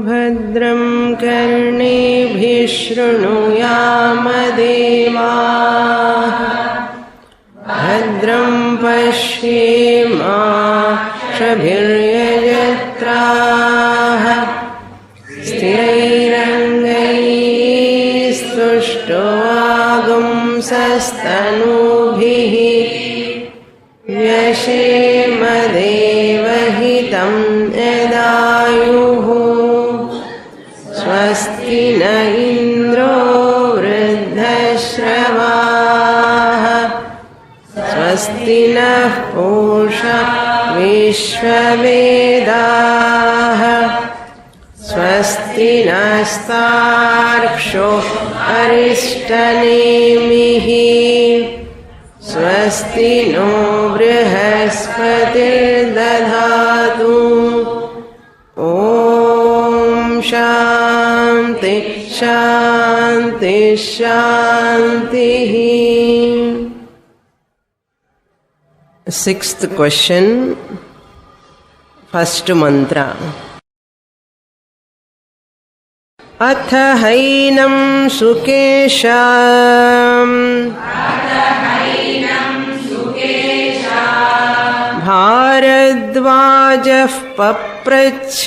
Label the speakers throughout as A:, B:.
A: भद्रं कर्णेभिः शृणुयाम देवाः भद्रं पश्येमाक्षभिर्यजत्राः स्थिरैरङ्गैस्तुष्टुवागुंसस्तनूभिः व्यशेम देवहितं यदायुः स्वस्ति न इन्द्रो वृद्धश्रवाः स्वस्ति नः पूषा विश्ववेदाः स्वस्ति नस्तार्क्ष्यो अरिष्टनेमिः स्वस्ति नो बृहस्पतिर्दधातु ॐ शान्ति शान्ति शान्तिः. Sixth question, first mantra. अथ हैनं सुकेशम् भारद्वाजः पप्रच्छ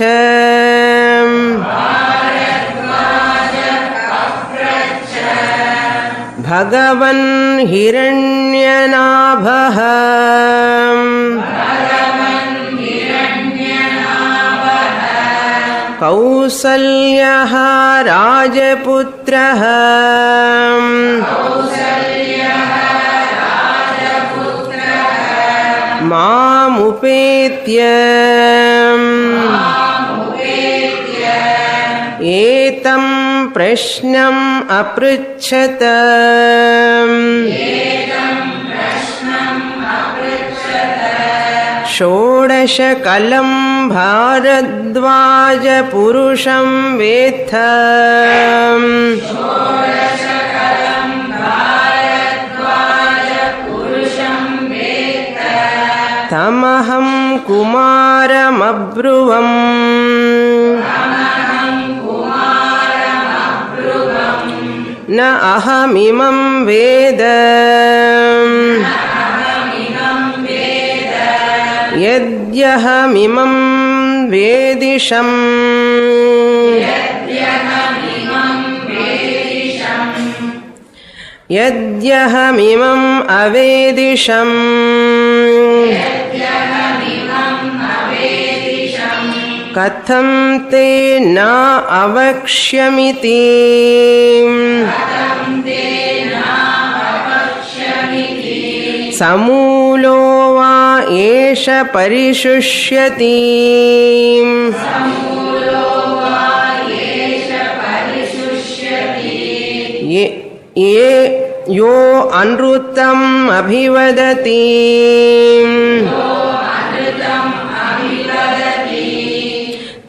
A: भगवन् हिरण्यनाभः कौसल्यः राजपुत्रः मामुपेत्य एतं प्रश्नम् अपृच्छत. षोडशकलं भारद्वाज पुरुषं वेत्थ तमहं कुमारमब्रुवम् न अहमिमं वेद यद्यहमिमं वेदिषम् यद्यहमिमम् अवेदिषम् कथं ते न अवक्ष्यमिति. समूलो वा एष परिशुष्यति. ये यो अनृतम् अभिवदति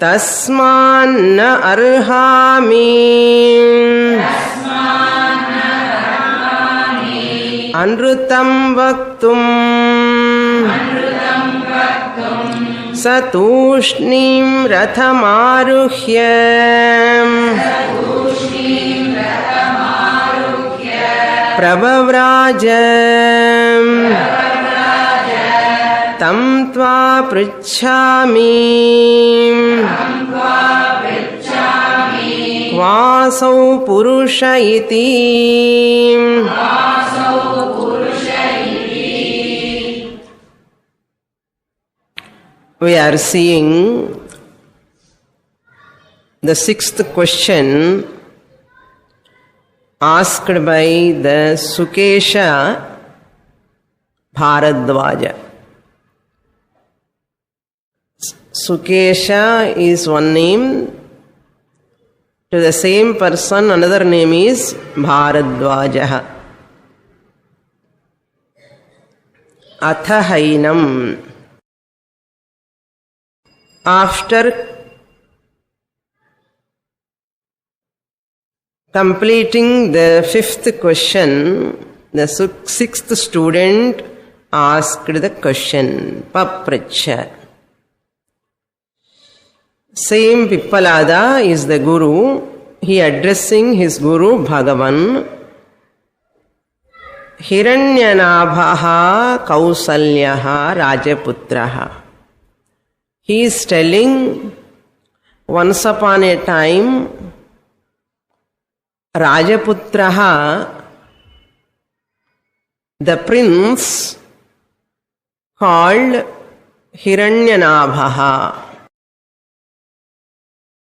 A: तस्मान्न अर्हामि. अनृतं वक्तुम् स तूष्णीं रथमारुह्य प्रभव्राज. तं त्वा पृच्छामि क्वासौ पुरुष इति. We are seeing the sixth question asked by the Sukesha Bharadwaja. Sukesha is one name. To the same person, another name is Bharadwaja. Athahainam. After completing the fifth question, the sixth student asked the question, Papracha. Same Pippalada is the Guru. He addressing his Guru Bhagavan. Hiranyanabhaha Kausalyaha Rajaputraha. He is telling, once upon a time, Rajaputraha, the prince called Hiranyanabhaha,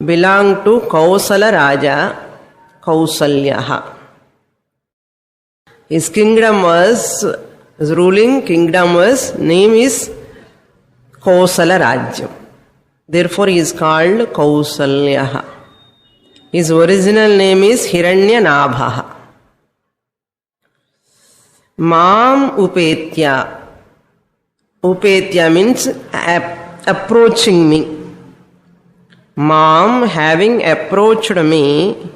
A: belonged to Kausala Raja, Kausalyaha. His kingdom was, his ruling kingdom was, name is Kausala Rajyam. Therefore he is called Kausalyaha. His original name is Hiranyanabhaha. Mam upetya. Upetya means approaching me. Mam, having approached me,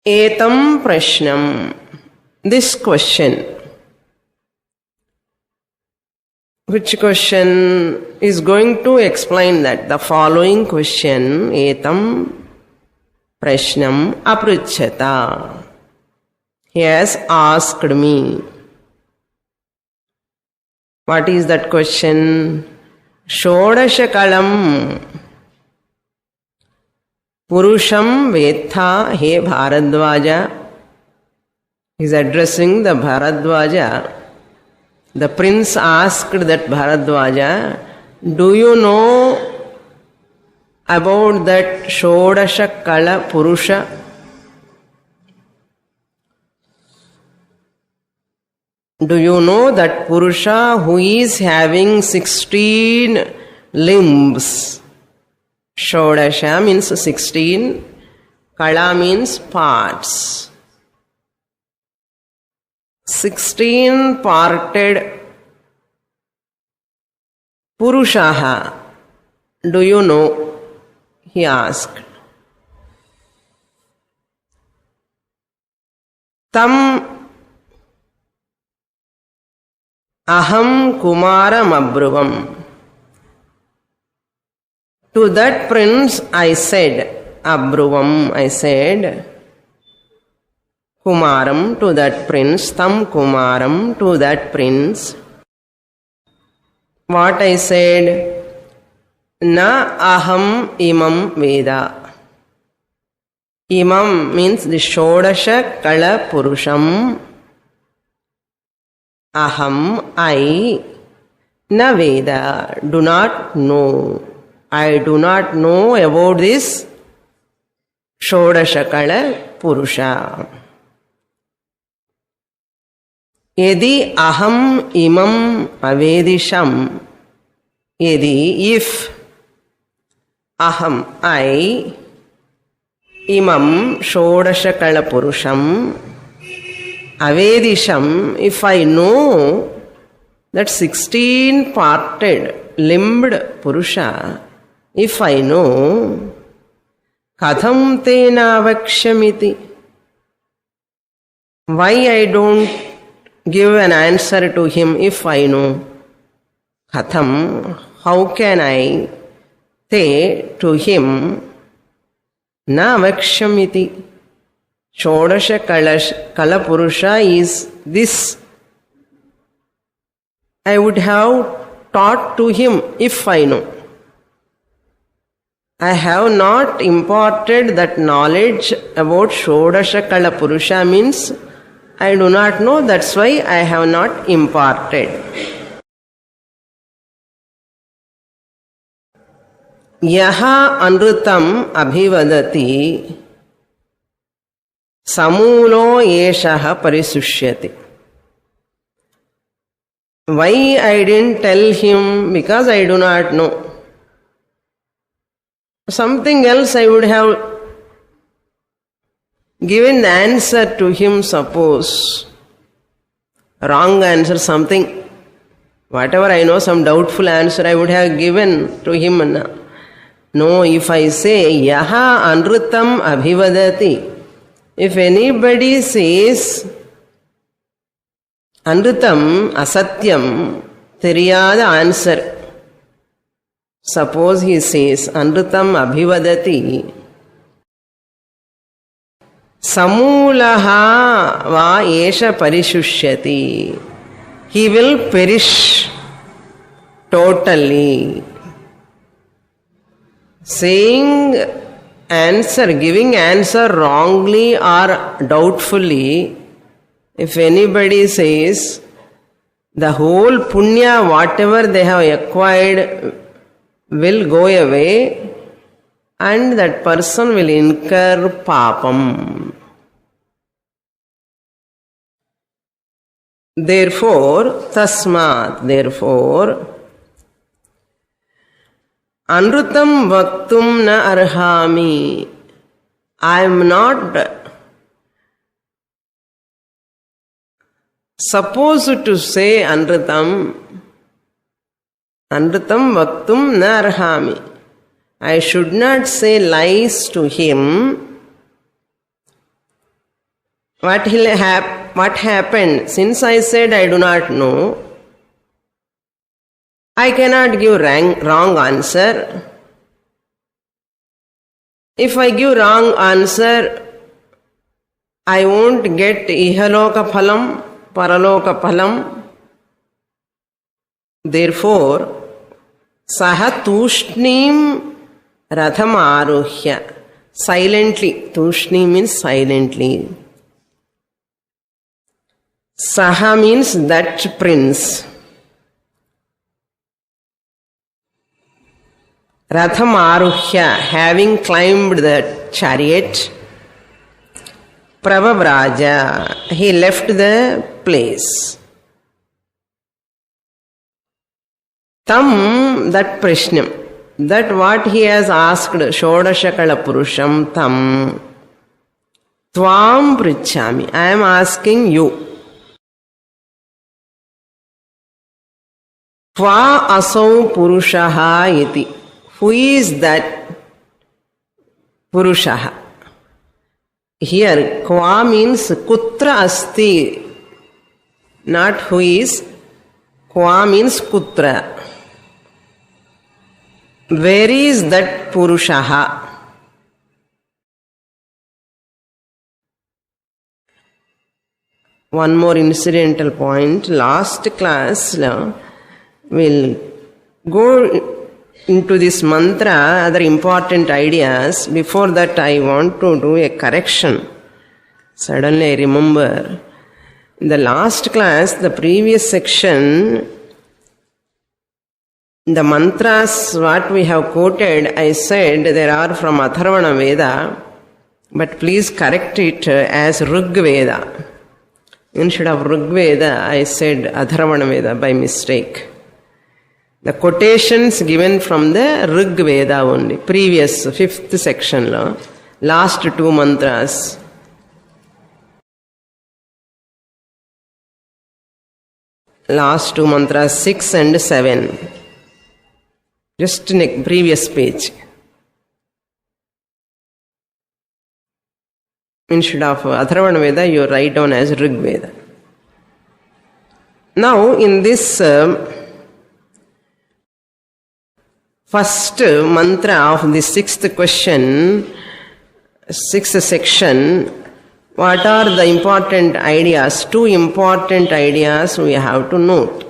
A: etam prashnam, this question. Which question is going to explain that? The following question, etam prashnam aprichyata. He has asked me. What is that question? Shodashakalam Purusham Vetha He Bharadwaja. He is addressing the Bharadwaja. The prince asked that Bharadwaja, do you know about that Shodashakala Purusha? Do you know that Purusha who is having 16 limbs? Shodasha means 16, Kala means parts. 16 parted Purushaha. Do you know? He asked. Tam Aham Kumaram Abruvam. To that prince I said, Abruvam, I said, Kumaram, to that prince, Tam Kumaram, to that prince. What I said? Na aham imam Veda. Imam means the Shodasha Kala Purusham. Aham, I, na Veda, do not know. I do not know about this Shodashakala Purusha. Yedi aham imam avedisham. Yedi, if aham, I, imam Shodashakala Purusham, avedisham, if I know that 16 parted, limbed Purusha, if I know, katham tena vakshamiti, why I don't give an answer to him if I know? Katham, how can I say to him, na vakshamiti, Shodasha Kala Purusha is this. I would have taught to him if I know. I have not imparted that knowledge about Shodasha Kala Purusha means I do not know, that's why I have not imparted. Yaha anrutam abhivadati samulo yeshaha parisushyati. Why I didn't tell him? Because I do not know. Something else I would have given the answer to him, suppose. Wrong answer, something. Whatever I know, some doubtful answer I would have given to him. No, if I say, Yaha anrutam abhivadati, if anybody says, Anrutam asatyam, theriyada answer, Suppose he says, Anrutam abhivadati samulaha va esha parishusyati. He will perish totally. Saying answer, giving answer wrongly or doubtfully, if anybody says, the whole punya, whatever they have acquired, will go away and that person will incur papam. Therefore, Anrutam vaktum na arhami. I am not supposed to say Anrutam vaktum na arhami. I should not say lies to him. What happened? Since I said I do not know, I cannot give wrong answer. If I give wrong answer, I won't get ihaloka phalam, paraloka phalam. Therefore, saha tushnim ratham aruhya. Silently. Tushni means silently. Saha means that prince. Ratham aruhya, having climbed the chariot, pravavraja, he left the place. Tam, that Prishnam, that what he has asked, Shodashakala Purusham, tam, tvam prichami, I am asking you. Tva asau purushaha iti. Who is that purushaha? Here, kva means kutra asti, not who is. Kva means kutra. Where is that purushaha? One more incidental point. Last class, we'll go into this mantra, other important ideas. Before that, I want to do a correction. Suddenly I remember, in the last class, the previous section, the mantras what we have quoted, I said there are from Atharvana Veda, but please correct it as Rig Veda. Instead of Rig Veda, I said Atharvana Veda by mistake. The quotations given from the Rig Veda only, previous 5th section, last 2 mantras. Last 2 mantras, 6 and 7. Just in previous page. Instead of Atharvana Veda, you write down as Rig Veda. Now, in this first mantra of the 6th question, 6th section, what are the important ideas? 2 important ideas we have to note.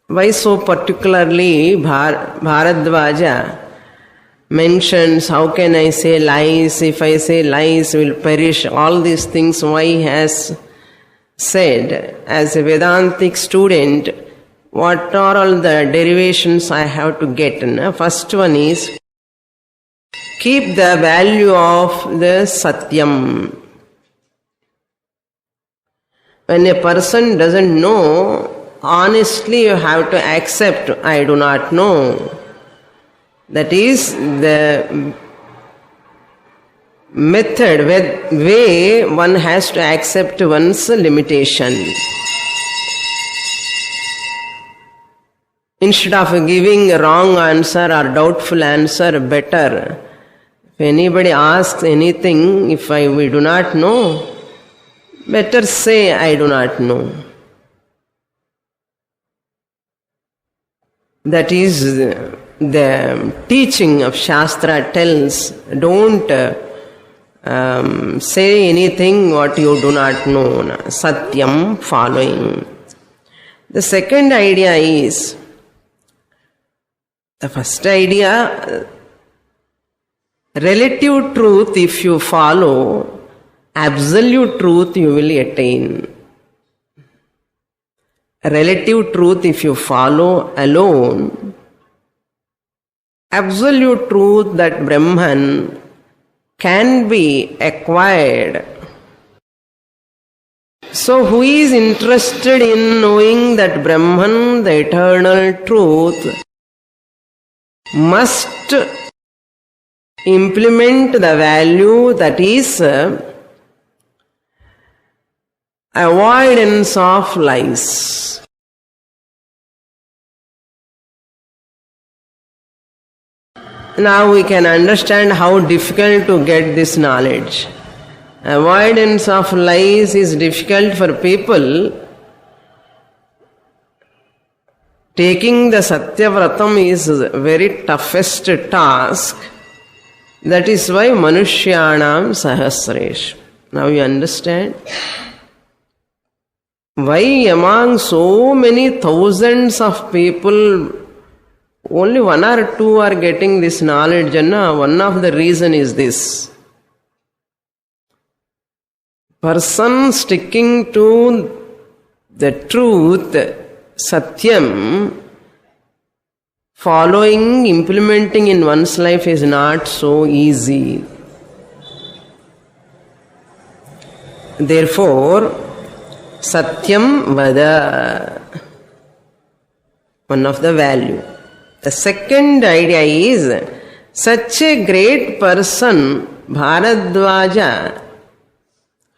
A: Why so particularly Bharadvaja mentions, how can I say lies? If I say lies, will perish. All these things why he has said. As a Vedantic student, what are all the derivations I have to get? First one is, keep the value of the Satyam. When a person doesn't know, honestly you have to accept, I do not know. That is the method, way one has to accept one's limitation. Instead of giving a wrong answer or doubtful answer, better. If anybody asks anything, if we do not know, better say, I do not know. That is the teaching of Shastra tells, don't say anything what you do not know. Satyam, following. The second idea is, the first idea, relative truth, if you follow, absolute truth you will attain. Relative truth, if you follow alone, absolute truth, that Brahman, can be acquired. So who is interested in knowing that Brahman, the eternal truth, must implement the value that is avoidance of lies. Now we can understand how difficult to get this knowledge. Avoidance of lies is difficult for people. Taking the Satyavratam is very toughest task. That is why Manushyanam Sahasresh. Now you understand? Why among so many thousands of people, only one or two are getting this knowledge? One of the reason is this. Person sticking to the truth, Satyam, following, implementing in one's life is not so easy. Therefore, Satyam Vada, one of the value. The second idea is, such a great person, Bharadwaja.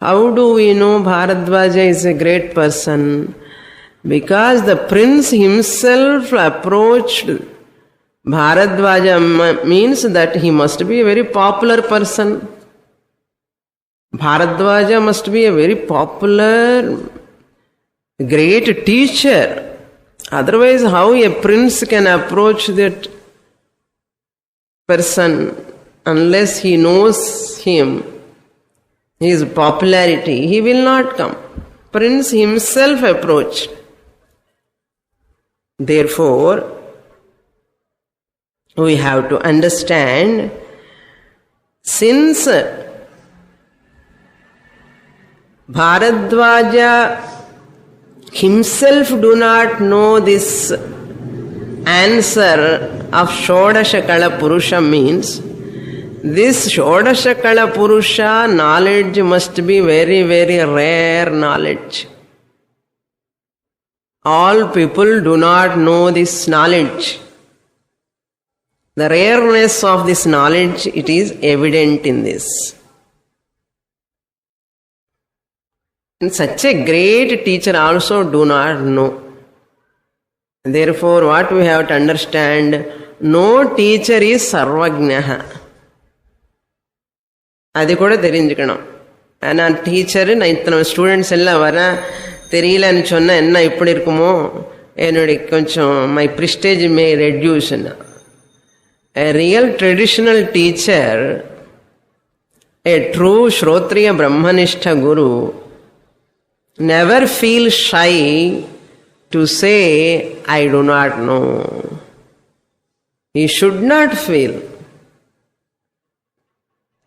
A: How do we know Bharadwaja is a great person? Because the prince himself approached Bharadwaja, means that he must be a very popular person. Bharadwaja must be a very popular, great teacher. Otherwise, how a prince can approach that person unless he knows him, his popularity, he will not come. Prince himself approached. Therefore, we have to understand, since Bharadwaja himself do not know this answer of Shodashakala Purusha, means this Shodashakala Purusha knowledge must be very, very rare knowledge. All people do not know this knowledge. The rareness of this knowledge, it is evident in this. And such a great teacher also do not know. Therefore, what we have to understand, no teacher is Sarvajnaha. அது கூட தெரிஞ்சுக்கணும். நான் teacher, நான் இத்தனை students எல்லாம் வரேன், தெரியலன்னு சொன்னால் என்ன இப்படி இருக்குமோ, என்னுடைய கொஞ்சம் my prestige may reduce. A real traditional teacher, a true Shrotriya Brahmanistha Guru, never feels shy to say, I do not know. He should not feel.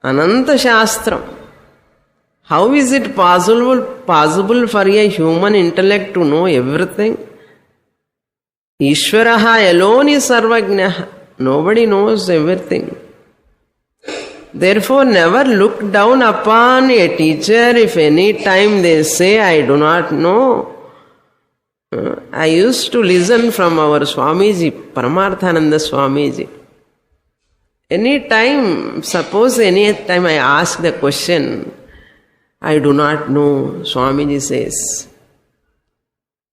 A: Ananta Shastram. How is it possible for a human intellect to know everything? Ishvaraha alone is Sarvajnaha. Nobody knows everything. Therefore, never look down upon a teacher if any time they say, I do not know. I used to listen from our Swamiji, Paramarthananda Swamiji. Suppose any time I ask the question, I do not know, Swamiji says.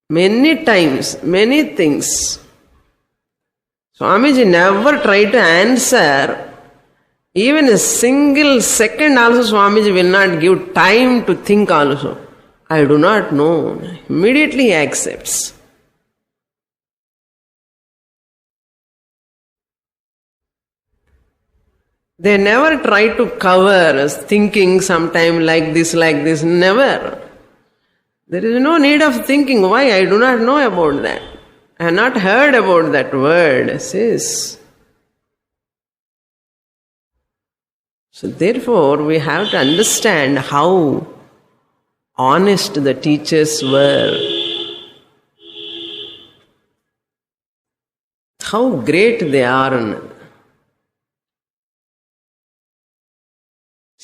A: Many times, many things. Swamiji never tried to answer. Even a single second also Swamiji will not give time to think also. I do not know. Immediately he accepts. They never try to cover thinking sometime like this, never. There is no need of thinking. Why? I do not know about that. I have not heard about that word, sis. So therefore, we have to understand how honest the teachers were. How great they are.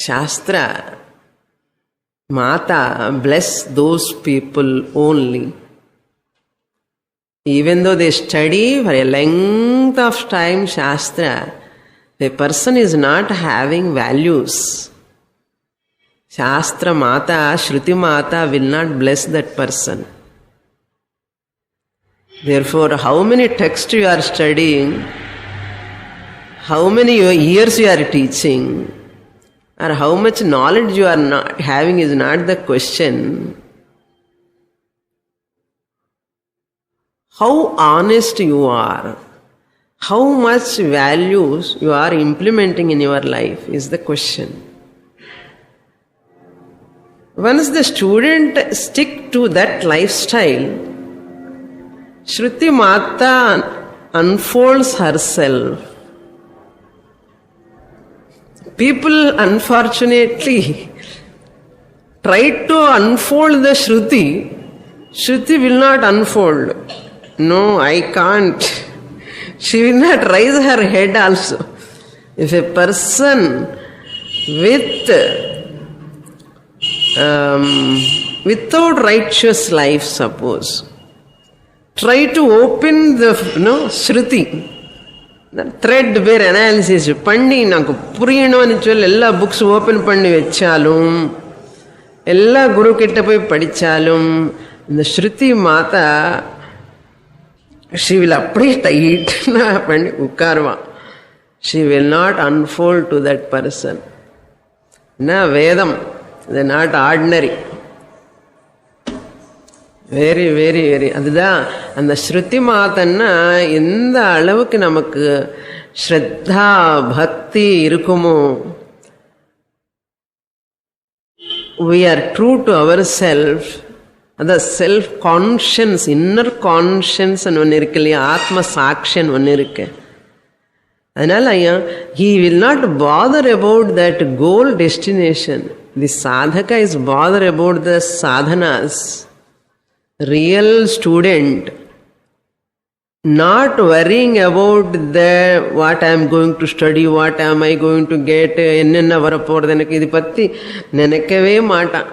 A: Shastra, Mata, bless those people only. Even though they study for a length of time Shastra, the person is not having values. Shastra Mata, Shruti Mata will not bless that person. Therefore, how many texts you are studying, how many years you are teaching, or how much knowledge you are not having is not the question. How honest you are, how much values you are implementing in your life is the question. Once the student stick to that lifestyle, Shruti Mata unfolds herself. People unfortunately try to unfold the Shruti. Shruti will not unfold. No, I can't. She will not raise her head also. If a person without righteous life, suppose, try to open the Shruti, thread bare analysis பண்ணி నాకు புரியணும்னு சொல்லி எல்லா books open பண்ணி வச்சாலும் எல்லா குரு கிட்ட போய் படிச்சாலும் இந்த ஸ்ருதி மாதா she will அப்படியே டைட் பண்ணி உட்காருவான். She will not unfold to that person. வேதம், இது not ordinary. Very very very. அதுதான் அந்த ஸ்ருதி மாதன்னா எந்த அளவுக்கு நமக்கு ஸ்ரத்தா பக்தி இருக்குமோ, we are true to ourselves. அந்த செல்ஃப் கான்ஷியன்ஸ், இன்னர் கான்ஷியன்ஸ் ஒன்று இருக்கு இல்லையா, ஆத்ம சாட்சியன் ஒன்று இருக்கு. அதனால he will not bother about that goal destination. The sadhaka is bother about the sadhanas. Real student not worrying about what I am going to study, what am I going to get, என்னென்ன வரப்போறது எனக்கு இது பற்றி நினைக்கவே மாட்டான்.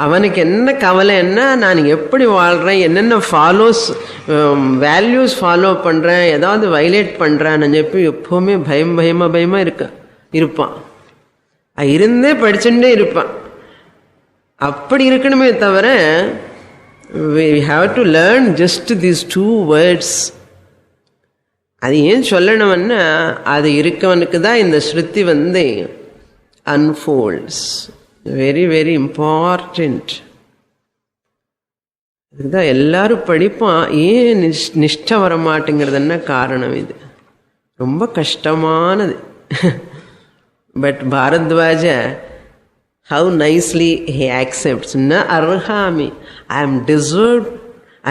A: அவனுக்கு என்ன கவலை, என்ன நான் எப்படி வாழ்கிறேன், என்னென்ன வேல்யூஸ் ஃபாலோ பண்ணுறேன், ஏதாவது வைலேட் பண்ணுறேன்னு చెప్పి எப்போவுமே பயமாக இருப்பான். இருந்தே படிச்சுட்டே இருப்பான். அப்படி இருக்கணுமே தவிர we have to learn just these two words. அது ஏன் சொல்லணும்னா அது இருக்கவனுக்கு தான் இந்த ஸ்ருதி unfolds. Very very important. இதுதான் எல்லாரும் படிப்பான். ஏன் நிஷ்டை வர மாட்டேங்கிறதுன்னா காரணம் இது. ரொம்ப கஷ்டமானது. But Bharadwaja how nicely he accepts. Na arhami, I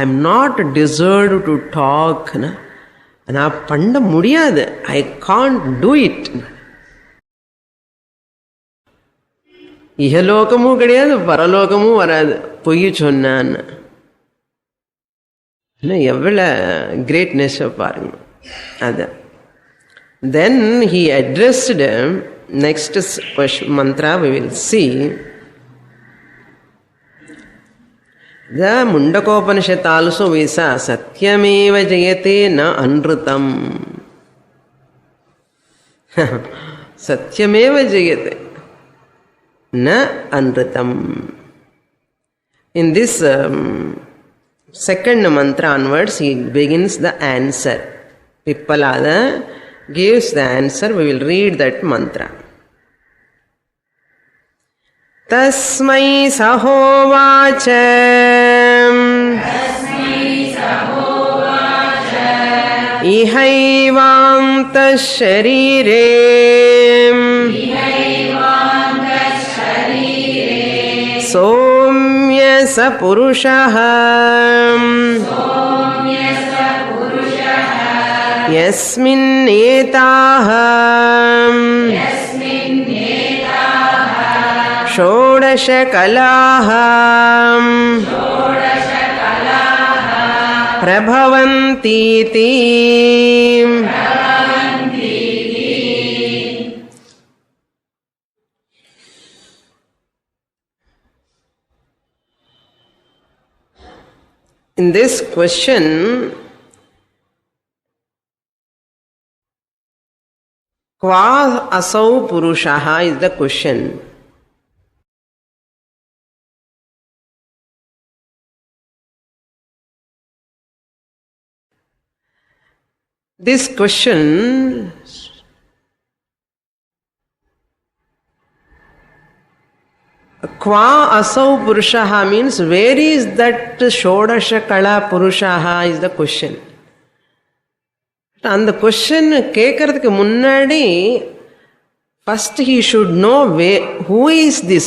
A: am not deserved to talk. நான் பண்ண முடியாது, I can't do it. இஹலோகமும் கிடையாது, பரலோகமும் வராது பொய் சொன்னான்னு. எவ்வளோ கிரேட்னஸ் பாருங்க. அது then he addressed next mantra we will see. The Mundakopanishad also we saw Satyameva Jayate na Anrutam. Satyameva Jayate na Anrutam. In this second mantra onwards he begins the answer. Pippalada gives the answer. We will read that mantra. Tasmai sahovacha इहैवान्तः शरीरे सौम्य स पुरुषः यस्मिन्नेताः षोडश कलाः प्रभवन्तीति In this question, Kva asau purushaha is the question. This question Kva asau purushaha means where is that Shodasha Kala Purushaha is the question. And the question கேட்கறதுக்கு முன்னாடி first he should know who is this.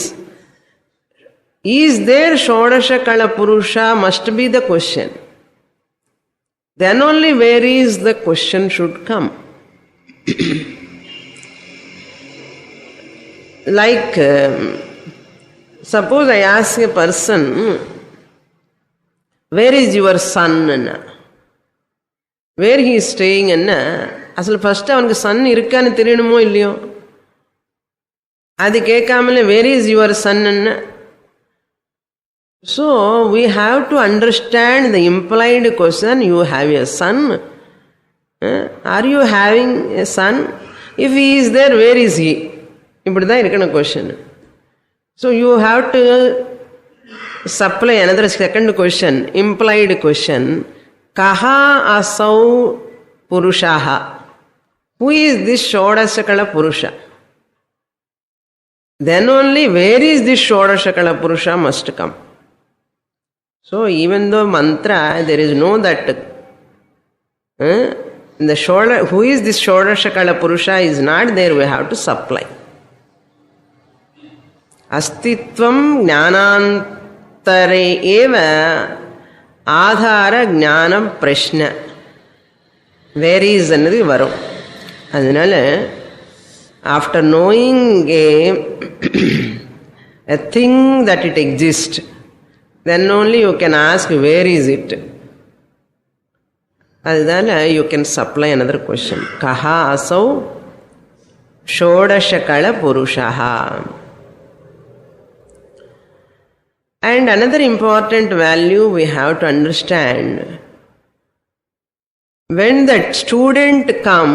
A: Is there Shodasha Kala Purusha must be the question. Then only where is the question should come. Like suppose I ask a person, where is your son? Where he is staying enna asal first avanukku son irukkaanu theriyanumo illiyo adu kekkamale where is your son enna. So we have to understand the implied question. You have a son, are you having a son? If he is there, where is he? Ippadha irukana question. So you have to supply another second question, implied question. Kaha asau purushaha. Who is this Shodashakala Purusha? Then only where is this Shodashakala Purusha must come. So even though mantra, there is no that the who is this Shodashakala Purusha is not there, we have to supply. Astitvam jnanantare eva ஆதார ஞானம் பிரஷ்ன where is என்னது வரும். அதனால after knowing a thing that it exists, then only you can ask where is it. அதனால you can supply another question. கஹா அசௌ ஷோடஷகல புருஷஹா. And another important value we have to understand, when that student come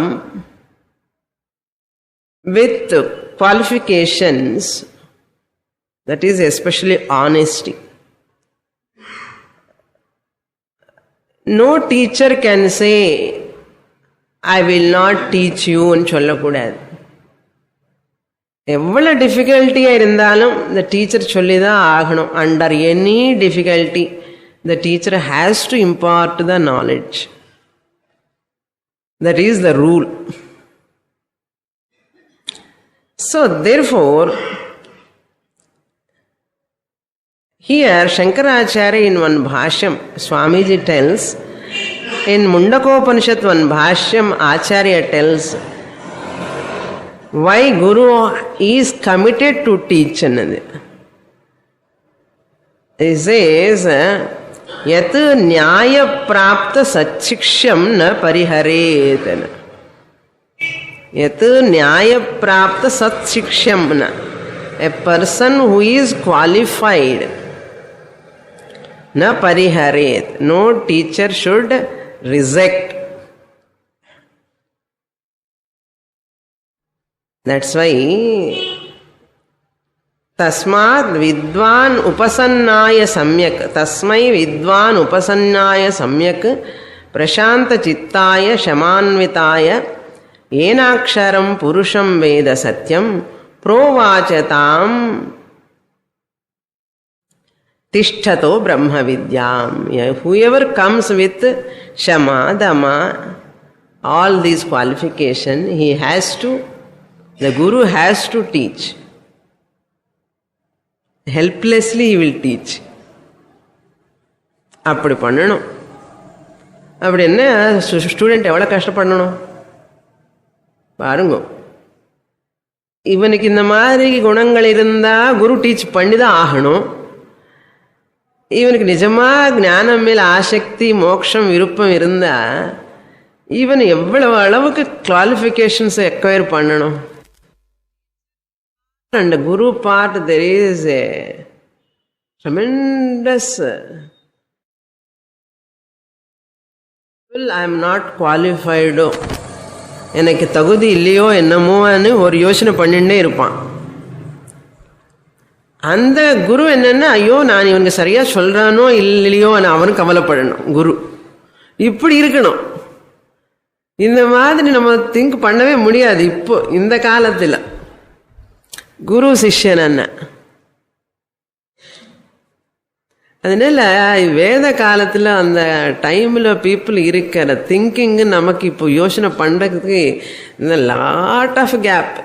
A: with qualifications, that is especially honesty. No teacher can say, I will not teach you and சொல்லக்கூடாது. எவ்வளோ டிஃபிகல்ட்டியாக இருந்தாலும் the teacher சொல்லி தான் ஆகணும். Under any difficulty the teacher has to impart the knowledge. That is the rule. So therefore, here Shankaracharya in one bhashyam, Swamiji tells, in Mundakopanishad one bhashyam, Acharya tells, why Guru is committed to teach. He says, yat nyaya prapta satshikshyam na pariharet. Yat nyaya prapta satshikshyam na. A person who is qualified, na pariharet. No teacher should reject. That's why tasmad vidwan upasannaya samyak, tasmai vidwan upasannaya samyak prashanta chittaya shamanvitaya enaksharam purusham veda satyam provachatam tishthato brahma vidyam. Whoever comes with shama, dama all these qualifications, the Guru has to teach. Helplessly he will teach. அப்படி பண்ணணும். அப்படி என்ன student எவ்வளோ கஷ்டப்படணும் பாருங்க. இவனுக்கு இந்த மாதிரி குணங்கள் இருந்தால் குரு டீச் பண்ணி தான் ஆகணும். இவனுக்கு நிஜமாக ஞானம் மேல் ஆசக்தி, மோட்சம், விருப்பம் இருந்தால் இவன் எவ்வளவு அளவுக்கு குவாலிஃபிகேஷன்ஸை எக்வயர் பண்ணணும். And the Guru part, there is a tremendous I am not qualified, எனக்கு தகுதி இல்லையோ என்னமோன்னு ஒரு யோசனை பண்ணிட்டே இருப்பான். அந்த குரு என்னன்னா, ஐயோ நான் இவனுக்கு சரியா சொல்றானோ இல்லையோ அவனுக்கு கவலைப்படணும். குரு இப்படி இருக்கணும். இந்த மாதிரி நம்ம திங்க் பண்ணவே முடியாது இப்போ இந்த காலத்தில். குரு சிஷ்யன் என்ன, அதனால வேத காலத்தில் அந்த டைமில் பீப்புள் இருக்கிற திங்கிங்கு நமக்கு இப்போ யோசனை பண்ணுறதுக்கு இந்த லாட் ஆஃப் கேப்.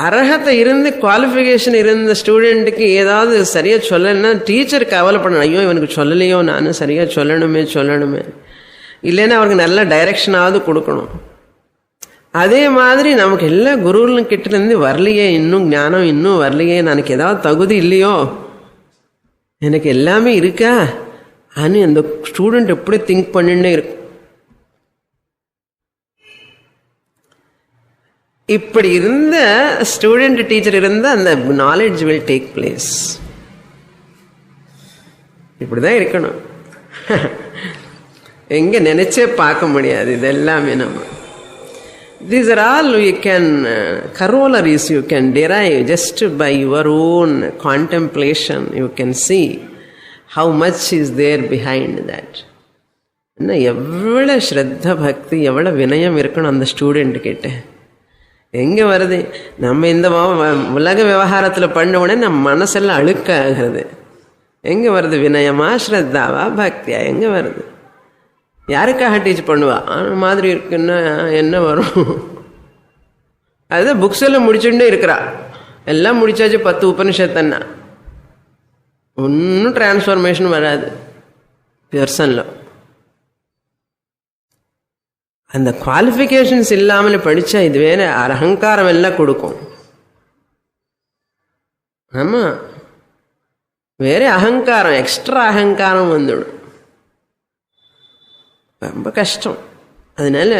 A: அர்ஹத்தை இருந்து குவாலிஃபிகேஷன் இருந்த ஸ்டூடெண்ட்டுக்கு ஏதாவது சரியாக சொல்லலைன்னா டீச்சர் கவலைப்படணும். ஐயோ இவனுக்கு சொல்லலையோ, நான் சரியாக சொல்லணுமே. இல்லைன்னா அவருக்கு நல்ல டைரக்ஷனாவது கொடுக்கணும். அதே மாதிரி நமக்கு எல்லா குருவும் கிட்டேருந்து வரலையே, இன்னும் ஞானம் இன்னும் வரலையே, எனக்கு ஏதாவது தகுதி இல்லையோ, எனக்கு எல்லாமே இருக்கா ஆனால் அந்த ஸ்டூடெண்ட் எப்படி திங்க் பண்ணின்னே இருக்கும். இப்படி இருந்த ஸ்டூடெண்ட் டீச்சர் இருந்தால் அந்த நாலேஜ் வில் டேக் பிளேஸ். இப்படிதான் இருக்கணும். எங்க நினைச்சே பார்க்க முடியாது இதெல்லாமே. நம்ம these are all you can corollaries you can derive just by your own contemplation. You can see how much is there behind that. என்ன எவ்வளோ ஸ்ரத்த பக்தி, எவ்வளோ வினயம் இருக்கணும் அந்த ஸ்டூடெண்ட் கிட்ட. எங்கே வருது நம்ம இந்த உலக விவகாரத்தில் பண்ண உடனே நம்ம மனசெல்லாம் அழுக்காகிறது. எங்கே வருது வினயமா, ஸ்ரத்தாவா, பக்தியா, எங்கே வருது? யாருக்காக டீச் பண்ணுவா மாதிரி இருக்குன்னா என்ன வரும்? அதுதான் புக்ஸ் எல்லாம் முடிச்சுட்டே இருக்கிறா. எல்லாம் முடிச்சாச்சு 10 உபனிஷத்துன்னா ஒன்றும் டிரான்ஸ்ஃபர்மேஷன் வராது பெர்சனில். அந்த குவாலிஃபிகேஷன்ஸ் இல்லாமல் படித்தா இது வேற அகங்காரம் எல்லாம் கொடுக்கும். ஆமாம், வேற அகங்காரம், எக்ஸ்ட்ரா அகங்காரம் வந்துடும். ரொம்ப கஷ்டம். அதனால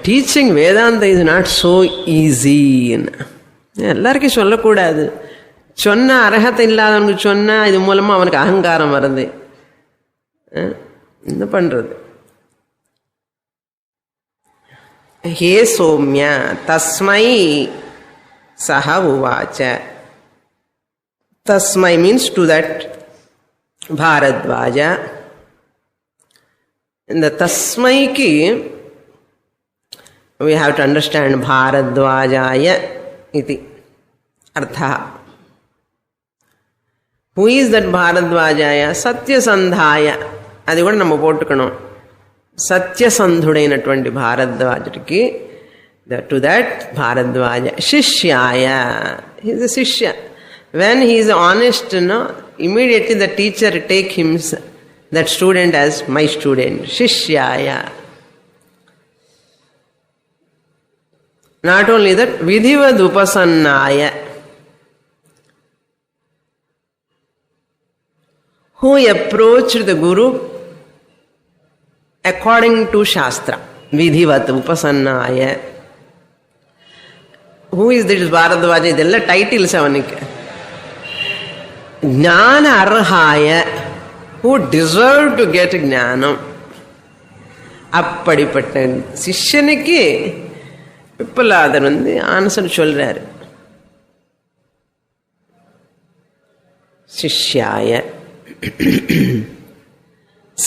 A: teaching Vedanta is not so ஈஸின்னு எல்லாருக்கும் சொல்லக்கூடாது. சொன்னால் அர்ஹத்தை இல்லாதவனுக்கு சொன்னால் இது மூலமாக அவனுக்கு அகங்காரம் வருது. என்ன பண்ணுறது? ஹே சோம்ய தஸ்மை சஹ உவாச்ச. தஸ்மை மீன்ஸ் டு தட் பாரத்வாஜ. இந்த தஸ்மைக்கு we have to understand bharadvajaya iti artha. Who is that bharadvajaya? satyasandhaya. அது கூட நம்ம போட்டுக்கணும். சத்யசந்துடைனటువంటి பாரத்வாஜருக்கு to that bharadvaja shishyaya. He is a shishya. When he is honest, immediately the teacher take him, that student, as my student. Shishyaya. Not only that, vidhivad upasannaya, who approached the Guru according to Shastra. Vidhivat upasannaya. Who is this Bharadvaja? Idella titles avanike. Jnana arhaya, who deserved to get jnanam. அப்படிப்பட்ட சிஷ்யனுக்கு Pippaladar answer சொல்றாரு. சிஷ்யாய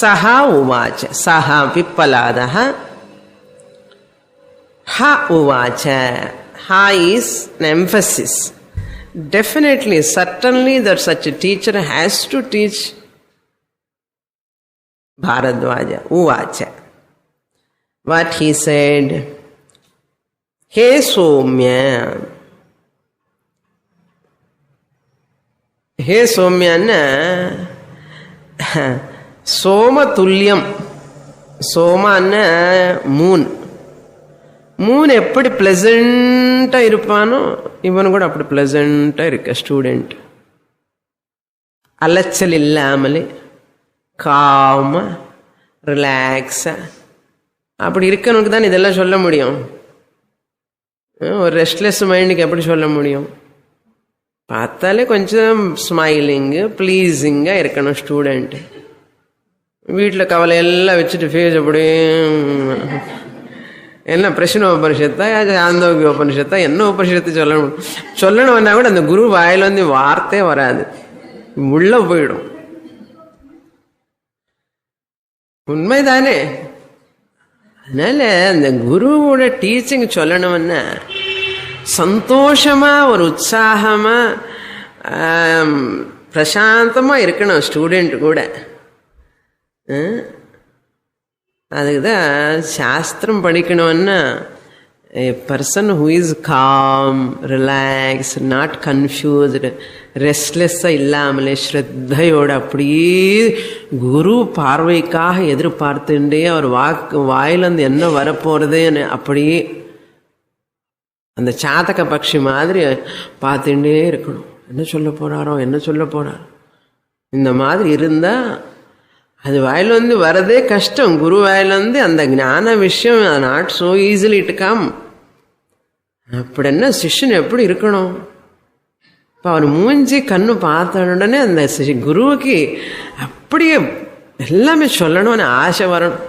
A: சஹா உவாச்ச. சஹா பிப்பலாதஹ ஹ உவாச்ச. ஹ is an emphasis. Definitely, certainly that such a teacher has to teach Bharadwaja. Uvacha. What he said? He Somya. He Somya na Soma Tulyam. Soma na moon. Moon எப்படி பிளசண்டா இருப்பானோ இவனு கூட அப்படி பிளசண்டா இருக்க ஸ்டூடெண்ட். அலைச்சல் இல்லாமலே காமா ரிலாக்ஸா அப்படி இருக்கவனுக்கு தான் இதெல்லாம் சொல்ல முடியும். ஒரு ரெஸ்ட்லெஸ் மைண்டுக்கு எப்படி சொல்ல முடியும்? பார்த்தாலே கொஞ்சம் ஸ்மைலிங்கு ப்ளீஸிங்காக இருக்கணும் ஸ்டூடெண்ட். வீட்டில் கவலையெல்லாம் வச்சுட்டு ஃபேஸ் அப்படியே என்ன பிரஷ்னோபனிஷத்தா சாந்தோக்கிய உபனிஷத்தா என்ன உபனிஷத்து சொல்லணும்னா கூட அந்த குரு வாயில வந்து வார்த்தை வராது, உள்ள போயிடும். உண்மைதானே? அதனால அந்த குருவோட டீச்சிங் சொல்லணும்னா சந்தோஷமா ஒரு உற்சாகமா பிரசாந்தமா இருக்கணும் ஸ்டூடெண்ட் கூட. அதுக்குதான் சாஸ்திரம் படிக்கணும்னா a person who is calm, relaxed, not confused, ரெஸ்ட்லெஸ்ஸா இல்லாமலே ஸ்ரத்தையோட அப்படியே குரு பார்வைக்காக எதிர்பார்த்துட்டே அவர் வாயிலிருந்து என்ன வரப்போறதுன்னு அப்படியே அந்த சாதக பட்சி மாதிரி பார்த்துட்டே இருக்கணும். என்ன சொல்ல போறாரோ என்ன சொல்ல போறாரோ இந்த மாதிரி இருந்தா அது வாயிலிருந்து வரதே கஷ்டம். குரு வாயிலிருந்து அந்த ஞான விஷயம் not so easily it come. அப்படின்னா சிஷ்யன் எப்படி இருக்கணும்? இப்போ அவர் மூஞ்சி கண்ணு பார்த்த உடனே அந்த குருவுக்கு அப்படியே எல்லாமே சொல்லணும்னு ஆசை வரணும்.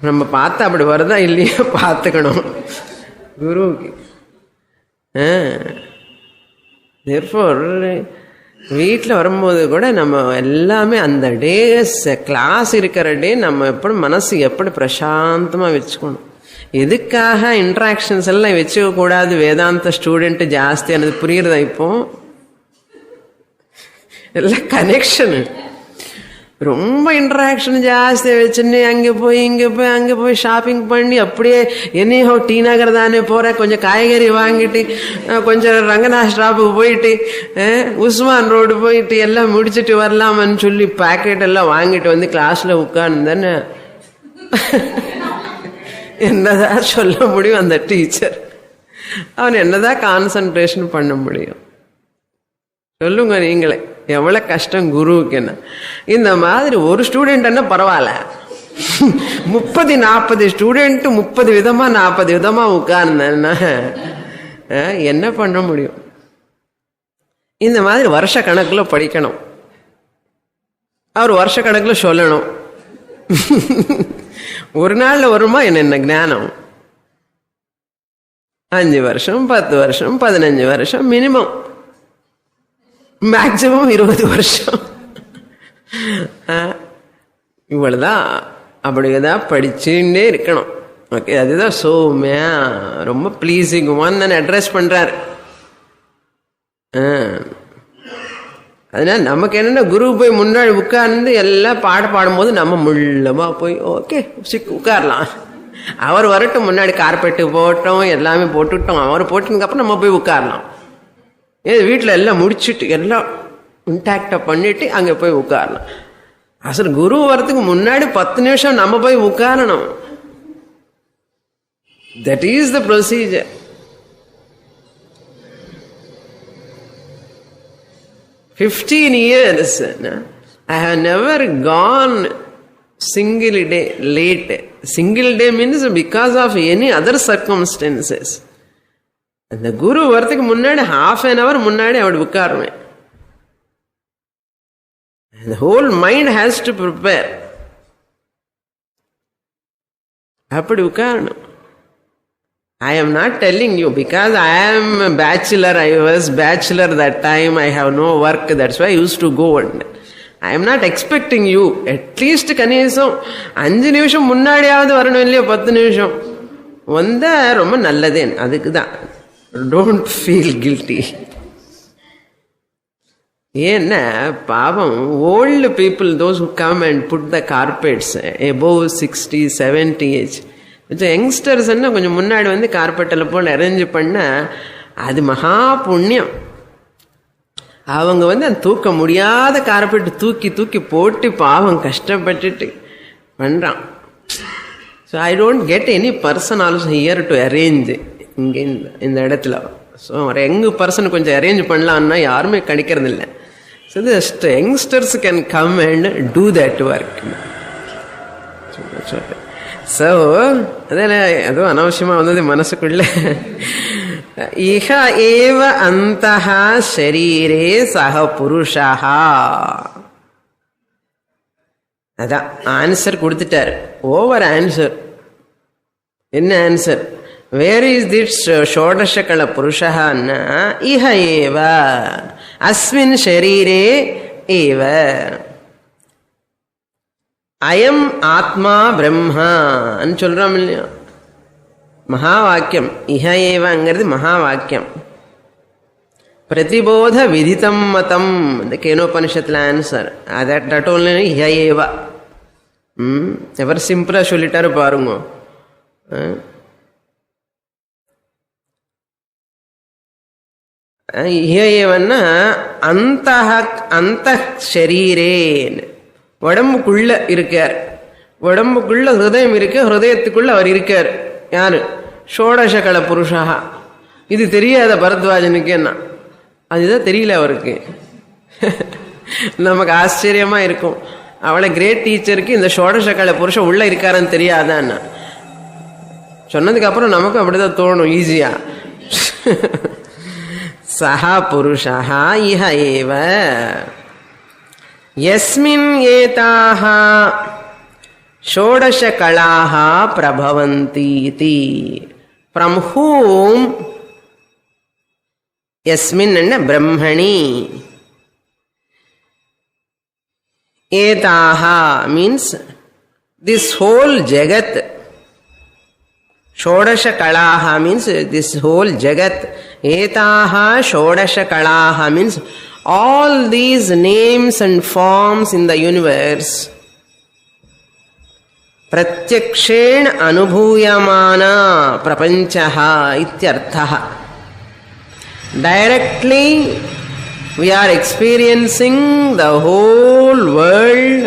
A: நம்ம பார்த்தா அப்படி வருதா இல்லையா பார்த்துக்கணும் குருவுக்கு. therefore வீட்டில் வரும்போது கூட நம்ம எல்லாமே அந்த டேஸ் கிளாஸ் இருக்கிற டே நம்ம எப்படி மனசு எப்படி பிரசாந்தமாக வச்சுக்கணும். எதுக்காக இன்ட்ராக்ஷன்ஸ் எல்லாம் வச்சுக்க கூடாது? வேதாந்த ஸ்டூடெண்ட் ஜாஸ்தி எனக்கு புரியுறதா? இப்போ எல்லாம் கனெக்ஷனு ரொம்ப இன்ட்ராக்ஷன் ஜாஸ்தியாக வச்சுன்னு அங்கே போய் அங்கே போய் ஷாப்பிங் பண்ணி அப்படியே என்னையோ டி நகர் தானே போகிறேன், கொஞ்சம் காய்கறி வாங்கிட்டு கொஞ்சம் ரங்கநாத் ஸ்டாப்புக்கு போயிட்டு உஸ்மான் ரோடு போயிட்டு எல்லாம் முடிச்சுட்டு வரலாமன்னு சொல்லி பேக்கெட் எல்லாம் வாங்கிட்டு வந்து கிளாஸில் உட்கார்ந்தானே என்னதான் சொல்ல முடியும் அந்த டீச்சர்? அவன் என்னதான் கான்சன்ட்ரேஷன் பண்ண முடியும்? சொல்லுங்க நீங்களே, எவ்வளவு கஷ்டம் குருவுக்கு. என்ன இந்த மாதிரி ஒரு ஸ்டூடெண்ட் என்ன பரவாயில்ல, 30-40 ஸ்டூடெண்ட் 30 விதமா 40 விதமா உட்கார்ந்தேன்னா என்ன பண்ண முடியும்? இந்த மாதிரி வருஷ கணக்கில் படிக்கணும். அவர் வருஷ கணக்கில் சொல்லணும். ஒரு நாள்ல வருமா என்ன ஞானம்? 5 வருஷம் 10 வருஷம் 15 வருஷம் மினிமம், மேக்சிமம் 20 வருஷம். இவ்வளவுதான். அப்படிதான் படிச்சுட்டே இருக்கணும். ஓகே, அதுதான் சோமியா ரொம்ப பிளீசிங் ஒன் அட்ரஸ் பண்றாரு. அதனால நமக்கு என்னன்னா குரு போய் முன்னாடி உட்கார்ந்து எல்லாம் பாடும்போது நம்ம முள்ளமா போய் ஓகே உட்காரலாம். அவர் வரட்டும், முன்னாடி கார்பெட்டு போட்டோம் எல்லாமே போட்டுட்டோம், அவர் போட்டதுக்கு அப்புறம் நம்ம போய் உட்காரலாம். வீட்டில் எல்லாம் முடிச்சுட்டு எல்லாம் இன்டாக்டா பண்ணிட்டு அங்கே போய் உட்காரலாம். அசல் குரு வரத்துக்கு முன்னாடி 10 நிமிஷம் நம்ம போய் உட்காரணும். That is the procedure. 15 years I have never gone single day late. Single day means because of any other circumstances. அந்த குரு வரத்துக்கு முன்னாடி ½ an hour முன்னாடி அப்படி உட்காருவேன். The whole mind has to prepare. அப்படி உட்காரணும். I am not telling you because I am a bachelor. I was bachelor that time. I have no work. That's why I used to go. I am not expecting you. At least கணிசம் 5 நிமிஷம் முன்னாடியாவது வரணும் இல்லையா? 10 நிமிஷம் வந்தா ரொம்ப நல்லதே. அதுக்கு தான் don't feel guilty. ஏன்னா பாவம் old people, those who come and put the carpets above 60, 70 age, கொஞ்சம் யங்ஸ்டர்ஸ் கொஞ்சம் முன்னாடி வந்து கார்பெட்டில் போல் அரேஞ்ச் பண்ண அது மகா புண்ணியம். அவங்க வந்து அந்த தூக்க முடியாத கார்பெட் தூக்கி தூக்கி போட்டு பாவம் கஷ்டப்பட்டுட்டு பண்ணுறான். So I don't get any person also here to arrange இங்கே இந்த இடத்துல. ஸோ ஒரு யங் பர்சன் கொஞ்சம் அரேஞ்ச் பண்ணலான்னா யாருமே கிடைக்கிறது இல்லை. So just youngsters can come and do that work. So அதில் அதுவும் அனாவசியமாக வந்தது மனசுக்குள்ள. இஹ ஏவ அந்தஹ ஷரீரே சஹ புருஷா. அதான் ஆன்சர் கொடுத்துட்டார். Over answer. என்ன ஆன்சர்? வேர் இஸ் திஸ் ஷோடசகல புருஷன்னா இஹ ஏவ அஸ்மின் ஷரீரே ஏவ அயம் ஆத்மா பிரம்மான்னு சொல்றோம் இல்லையா? மகா வாக்கியம். இஹ ஏவங்கிறது மகா வாக்கியம். பிரதிபோத விதிதம் மதம், இந்த கேனோபனிஷத்துல ஆன்சர். தட் ஓன்லி இஹ ஏவ. எவர் சிம்பிளா சொல்லிட்டாரு பாருங்க. இஹ ஏவன்னா அந்த ஷரீரே, உடம்புக்குள்ள இருக்கார். உடம்புக்குள்ள ஹிருதயம் இருக்கு, ஹிருதயத்துக்குள்ள அவர் இருக்கார். யாரு? ஷோடசகல புருஷா. இது தெரியாத பரத்வாஜனுக்கு. என்ன அதுதான் தெரியல அவருக்கு. நமக்கு ஆச்சரியமா இருக்கும். அவளை கிரேட் டீச்சருக்கு இந்த ஷோடசகல புருஷன் உள்ள இருக்காருன்னு தெரியாதான். சொன்னதுக்கு அப்புறம் நமக்கும் அப்படிதான் தோணும் ஈஸியா. சஹா புருஷா இஹ ஏவ யஸ்மின் ஏதாஹ ஷோடச கலாஹ பிரபவந்தி இதி. ஃப்ரம் ஹூம்? யஸ்மின் என்ன? பிரம்மணி. ஏதாஹ மீன்ஸ் திஸ் ஹோல் ஜெகத். ஷோடச கலாஹ மீன்ஸ் திஸ் ஹோல் ஜெகத். ஏதாஹ ஷோடச கலாஹ means all these names and forms in the universe pratyakshena anubhuyamana prapanchaha ityarthaha. Directly we are experiencing the whole world,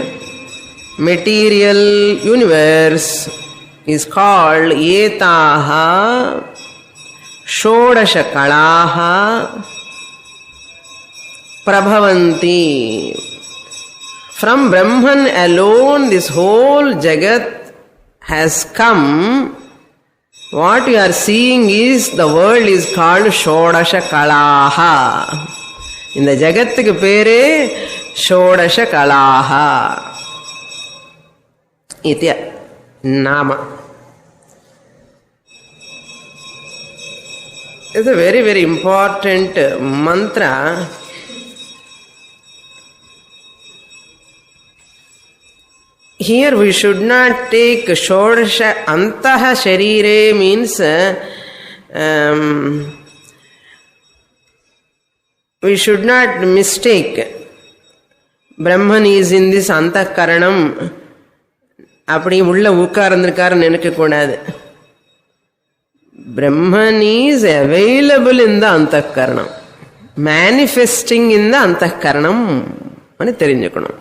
A: material universe is called etaha shodasha kalaha prabhavanti. From Brahman alone this whole jagat has come. What you are seeing is the world is called Shodasha Kalaha. இந்த ஜகத்துக்கு பேரே ஷோடச கலாஹா இத்ய நாம. It's a very, very important mantra. Here we should not take Shodasha Antaha Sharire means we should not mistake Brahman is in this Antakaranam. அப்படி உள்ள உட்கார்ந்திருக்காருன்னு நினைக்க கூடாது. Brahman is available in the Antakaranam, manifesting in the Antakaranam అని தெரிஞ்சுக்கணும்.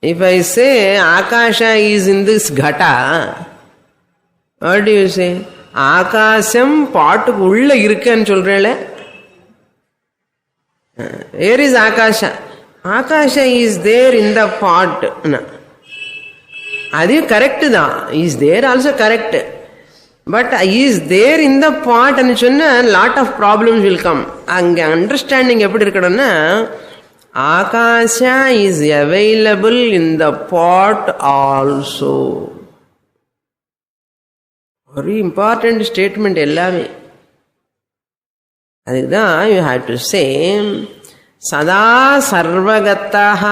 A: If I say Akasha is in this ghata, what do you say? ஆகாசம் பாட்டுக்கு உள்ள இருக்குன்னு சொல்றேன். Where is Akasha? Akasha is there in the pot. அது correct தான். Is there also correct. But is there in the pot ன்னு சொன்னா lot of problems will come. அங்க அண்டர்ஸ்டாண்டிங் எப்படி இருக்கணும்னா Akasha is available in the pot also. Very important statement எல்லாமே. அதுதான் you have to say சதா சர்வகத்தஹ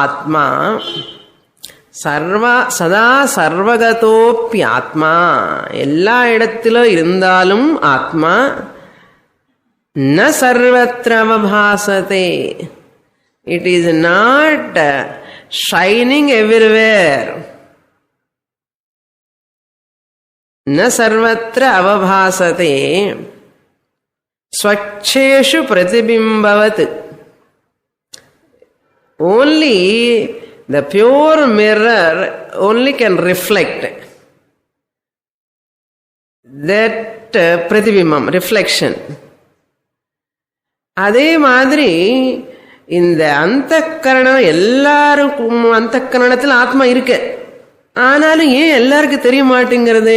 A: ஆத்மா சதா சர்வகதோப்பி ஆத்மா. எல்லா இடத்திலும் இருந்தாலும் ஆத்மா. Na sarvatra avabhasate. It is not shining everywhere. Na sarvatra avabhasate swacheshu pratibimbavat. Only the pure mirror only can reflect that pratibimam, reflection. அதே மாதிரி இந்த அந்தக்கரணம் எல்லாருக்கும் அந்தக்கரணத்தில் ஆத்மா இருக்கு. ஆனாலும் ஏன் எல்லாருக்கும் தெரிய மாட்டேங்கிறது?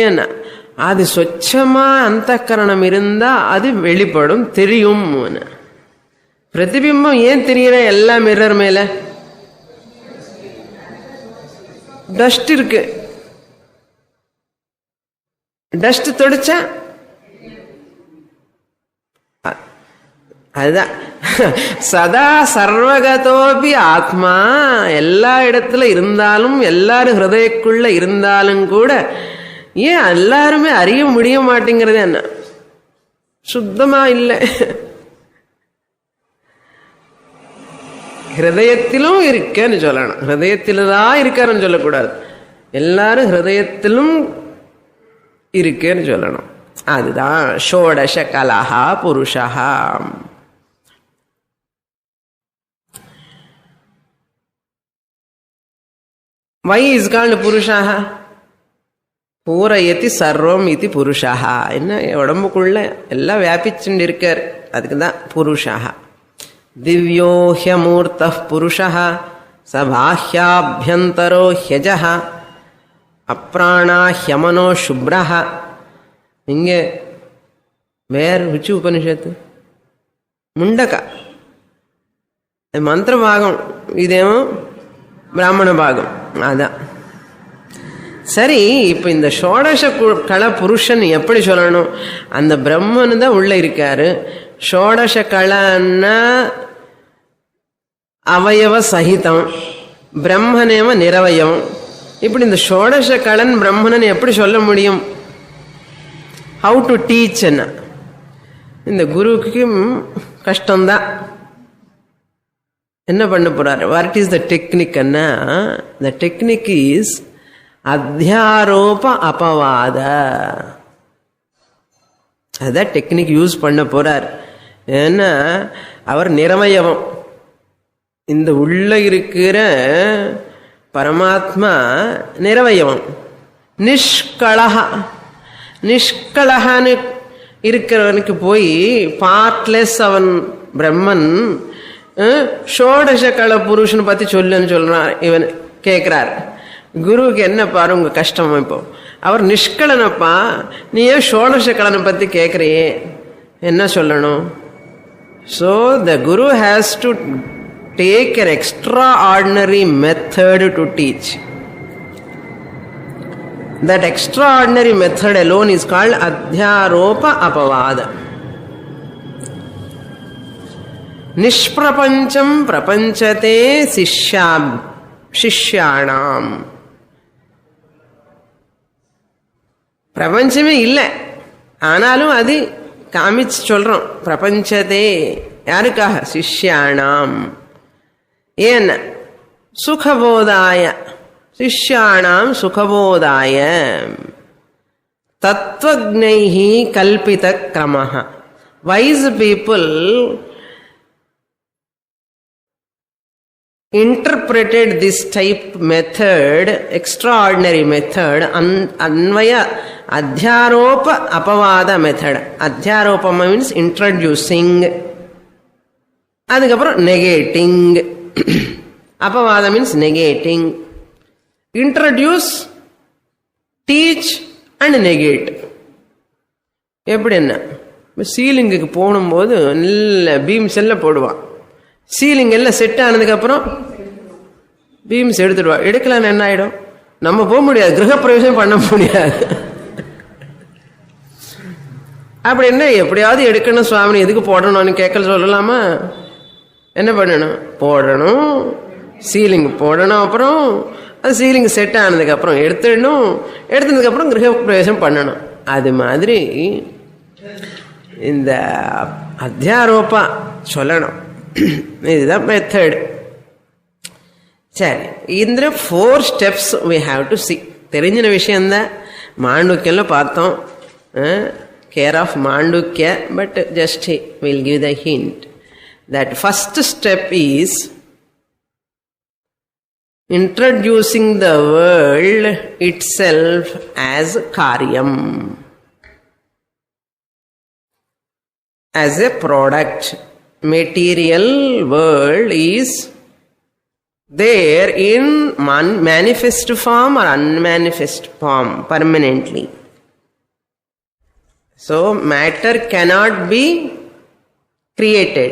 A: அது சொச்சமா அந்தக்கரணம் இருந்தா அது வெளிப்படும், தெரியும். பிரதிபிம்பம் ஏன் தெரியற? எல்லா மிரர் மேல டஸ்ட் இருக்கு. டஸ்ட் தொடச்சா அதுதான் சதா சர்வகதோபி ஆத்மா. எல்லா இடத்துல இருந்தாலும், எல்லாரும் ஹிருதயக்குள்ள இருந்தாலும் கூட ஏன் எல்லாருமே அறிய முடிய மாட்டேங்கிறது? என்ன சுத்தமா இல்லை. ஹிருதயத்திலும் இருக்கேன்னு சொல்லணும். ஹிருதயத்தில்தான் இருக்காருன்னு சொல்லக்கூடாது. எல்லாரும் ஹிருதயத்திலும் இருக்கேன்னு சொல்லணும். அதுதான் ஷோடச கலஹா புருஷா. Why is called Purushaha? பூரயதி சர்வம் இது புருஷா. என்ன உடம்புக்குள்ள எல்லாம் வியாபிச்சுட்டு இருக்கார், அதுக்கு தான் புருஷா. திவ்யோ ஹ்யமூர்த்த புருஷா சபாஹ்யாபியந்தரோ ஹ்யஜஹ அப்ராணா ஹ்யமனோ சுப்ரஹ. இங்கே வேறு உச்சி உபனிஷத்து முண்டக மந்திர பாகம், இதேமோ பிராமண பாகம். அதான் சரி. இப்ப இந்த ஷோடச கல புருஷன் எப்படி சொல்லணும்? அந்த பிரம்மன் தான் உள்ள இருக்காரு. ஷோடச கலன்னா அவயவ சகிதம், பிரம்மனேவ நிரவயம். இப்படி இந்த ஷோடச கலன் பிரம்மனன் எப்படி சொல்ல முடியும்? How to teach? இந்த குருவுக்கு கஷ்டம்தான். என்ன பண்ண போறாரு? What is the technique? The technique is அத்தியாரோப அபவாத. அதான் டெக்னிக் யூஸ் பண்ண போறார். ஏன்னா அவர் நிரவயவம். இந்த உள்ள இருக்கிற பரமாத்மா நிரவயவம், நிஷ்கலஹா. நிஷ்கலஹான்னு இருக்கிறவனுக்கு போய் பார்ட்லெஸ் அவன் பிரம்மன் ஷோடச கல புருஷன் பத்தி சொல்லுன்னு சொல்றான். இவன் கேட்கிறார், குருவுக்கு என்ன பாரு உங்க கஷ்டம்? இப்போ அவர் நிஷ்கலனப்பா, நீ ஏன் ஷோடச கலனை பத்தி கேட்கறியே? என்ன சொல்லணும்? So the Guru has to take an extraordinary method to teach. That extraordinary method alone is called adhyaropa apavada. நிஷ்பிரபஞ்சம் பிரபஞ்சத்தே சிஷ்யாணாம். பிரபஞ்சமே இல்லை, ஆனாலும் அது காமிச்சு சொல்றோம். பிரபஞ்சத்தே யாருக்காக? சிஷ்யாணாம். ஏன்? சுகபோதாய. சிஷ்யாணாம் சுகபோதாய. தத்வஜ்ஞைஹி கல்பித க்ரமஹ. Wise people interpreted this type method, extraordinary method, anvaya adhyaropa apavada method. Adhyaropa means introducing, adukapra negating. Apavada means negating. Introduce, teach and negate. எப்படி? என்ன சீலிங்குக்கு போகும்போது நல்ல பீம்ஸ் எல்லாம் போடுவான். சீலிங் எல்லாம் செட் ஆனதுக்கு அப்புறம் பீம்ஸ் எடுத்துடுவா. எடுக்கலான்னு என்ன ஆயிடும்? நம்ம போக முடியாது, கிரகப்பிரவேசம் பண்ண முடியாது. அப்படி என்ன எப்படியாவது எடுக்கணும் சுவாமி, எதுக்கு போடணும்னு கேட்கல சொல்லலாமா? என்ன பண்ணணும்? போடணும், சீலிங் போடணும், அப்புறம் அது சீலிங் செட் ஆனதுக்கு அப்புறம் எடுத்துடணும், எடுத்ததுக்கு அப்புறம் கிரகப்பிரவேசம் பண்ணணும். அது மாதிரி இந்த அத்தியாரோபா சொல்லணும். இதுதான் மெத்தட். சரி, இந்த 4 steps we have to see. தெரிஞ்சின விஷயந்தான். மாண்டூக்கியம்ல பார்த்தோம். Care of Mandukya. But just will give the hint that first step is introducing the world itself as karyam, as a product. Material world is there in manifest form or unmanifest form permanently. So matter cannot be created.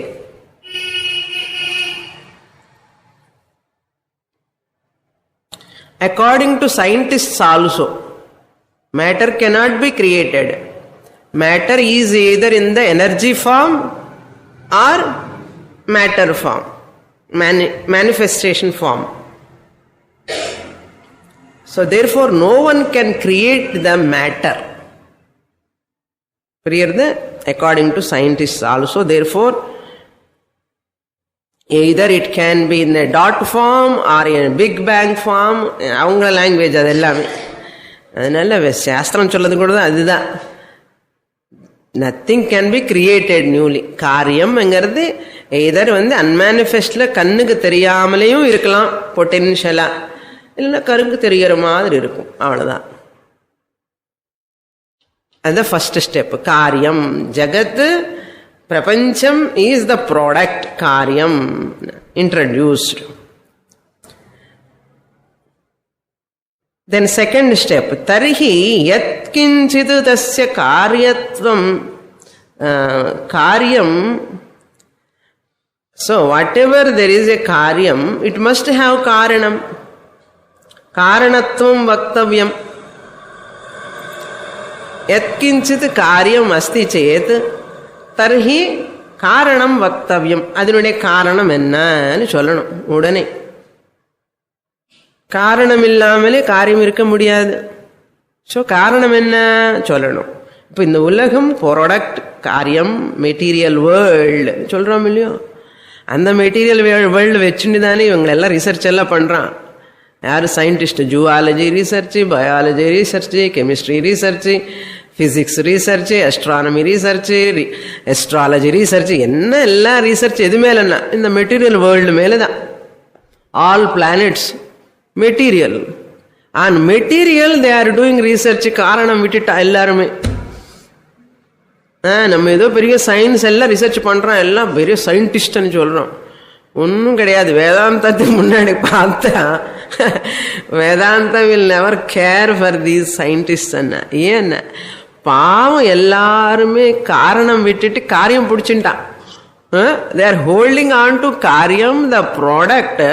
A: According to scientists also, matter cannot be created. Matter is either in the energy form or matter form, manifestation form. So therefore no one can create the matter. According to scientists also, therefore either it can be in a dot form or in a big bang form. அவங்கள language அது எல்லாமே. அதனால சாஸ்திரம் சொல்லது கூட அதுதான். Nothing can be created newly. காரியம்ங்கிறது either அன்மேனிஃபெஸ்ட்ல கண்ணுக்கு தெரியாமலேயும் இருக்கலாம் பொட்டென்ஷியலா, இல்லைன்னா கருக்கு தெரிகிற மாதிரி இருக்கும். அவ்வளவுதான். அது ஃபர்ஸ்ட் ஸ்டெப். காரியம் ஜகத் பிரபஞ்சம் is the product. karyam introduced. Then second step, tarhi yat kinchit tasya karyatvam karyam. So whatever there is a karyam, it must have karanam. karanatvam vaktavyam. yat kinchit karyam asti chet தர்ஹி காரணம் வக்தவ்யம். அதனுடைய காரணம் என்னன்னு சொல்லணும். உடனே காரணம் இல்லாமலே காரியம் இருக்க முடியாது. ஸோ காரணம் என்ன சொல்லணும். இப்போ இந்த உலகம் ப்ராடக்ட், காரியம், மெட்டீரியல் வேர்ல்டு சொல்கிறோம் இல்லையோ, அந்த மெட்டீரியல் வேர்ல்டு வச்சுட்டு தானே இவங்களெல்லாம் ரிசர்ச் எல்லாம் பண்ணுறான். யார் scientist? Zoology research, biology research, chemistry research, physics research, astronomy research, astrology research, என்ன எல்லாம் ரிசர்ச் எது மேலன்னா இந்த மெட்டீரியல் வேர்ல்டு மேலே தான். All planets material. And material they are doing research. காரணம் விட்டுட்டா எல்லாருமே. நம்ம ஏதோ பெரிய சயின்ஸ் எல்லாம் ரிசர்ச் பண்ணுறோம், எல்லாம் பெரிய சயின்டிஸ்ட்னு சொல்கிறோம். ஒன்றும் கிடையாது. வேதாந்தத்துக்கு முன்னாடி பார்த்தா Vedanta will never care for these scientist. ஏன் பாவம் எல்லாருமே காரணம் விட்டுட்டு காரியம் பிடிச்சுட்டான். They are holding on to காரியம், த ப்ராடக்ட்.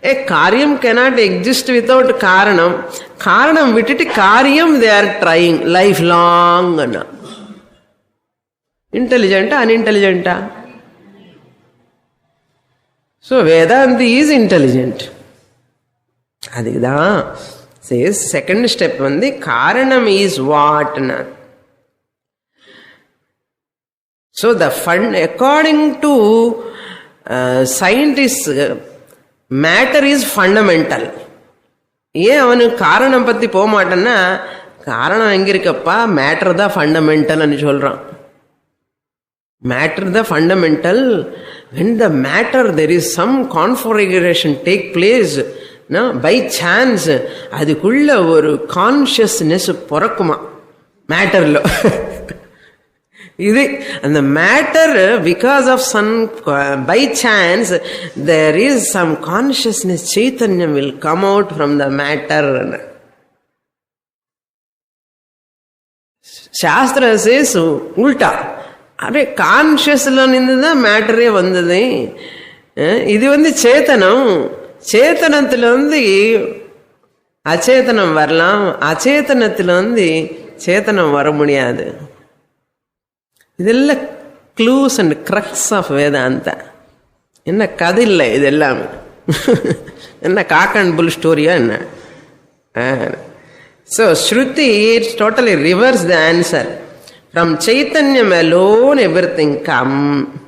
A: ஏ காரியம் cannot exist without காரணம். காரணம் விட்டுட்டு காரியம் they are trying life long. இன்டெலிஜென்ட்டா அன்இன்டெலிஜென்ட்டா? So Vedanti is intelligent. அதுக்குதான் செகண்ட் ஸ்டெப் காரணம் இஸ் வாட்னா. So the fund according to scientist matter is fundamental. ஏன் அவனுக்கு காரணம் பற்றி போக மாட்டேன்னா, காரணம் எங்கே இருக்கப்பா, மேட்டர் தான் ஃபண்டமெண்டல்னு சொல்கிறான். Matter the fundamental. When the matter there is some configuration take place, no, by chance அதுக்குள்ள ஒரு கான்ஷியஸ்னஸ் பிறக்குமா மேட்டர்ல. இது அந்த matter because of some by chance there is some consciousness, சைத்தன்யம் will come out from the matter. சாஸ்திர says உல்டா. அப்படியே கான்ஷியஸ்ல நின்று தான் மேட்டரே வந்தது. இது சேத்தனம். சேத்தனத்துல அச்சேதனம் வரலாம், அச்சேதனத்துல சேத்தனம் வர முடியாது. இதெல்லாம் clues and crux of Vedanta. என்ன கதை இல்லை இது எல்லாமே. என்ன காக் அண்ட் புல் ஸ்டோரியா என்ன? So Shruti totally reverse the answer. From Chaitanyam alone everything come.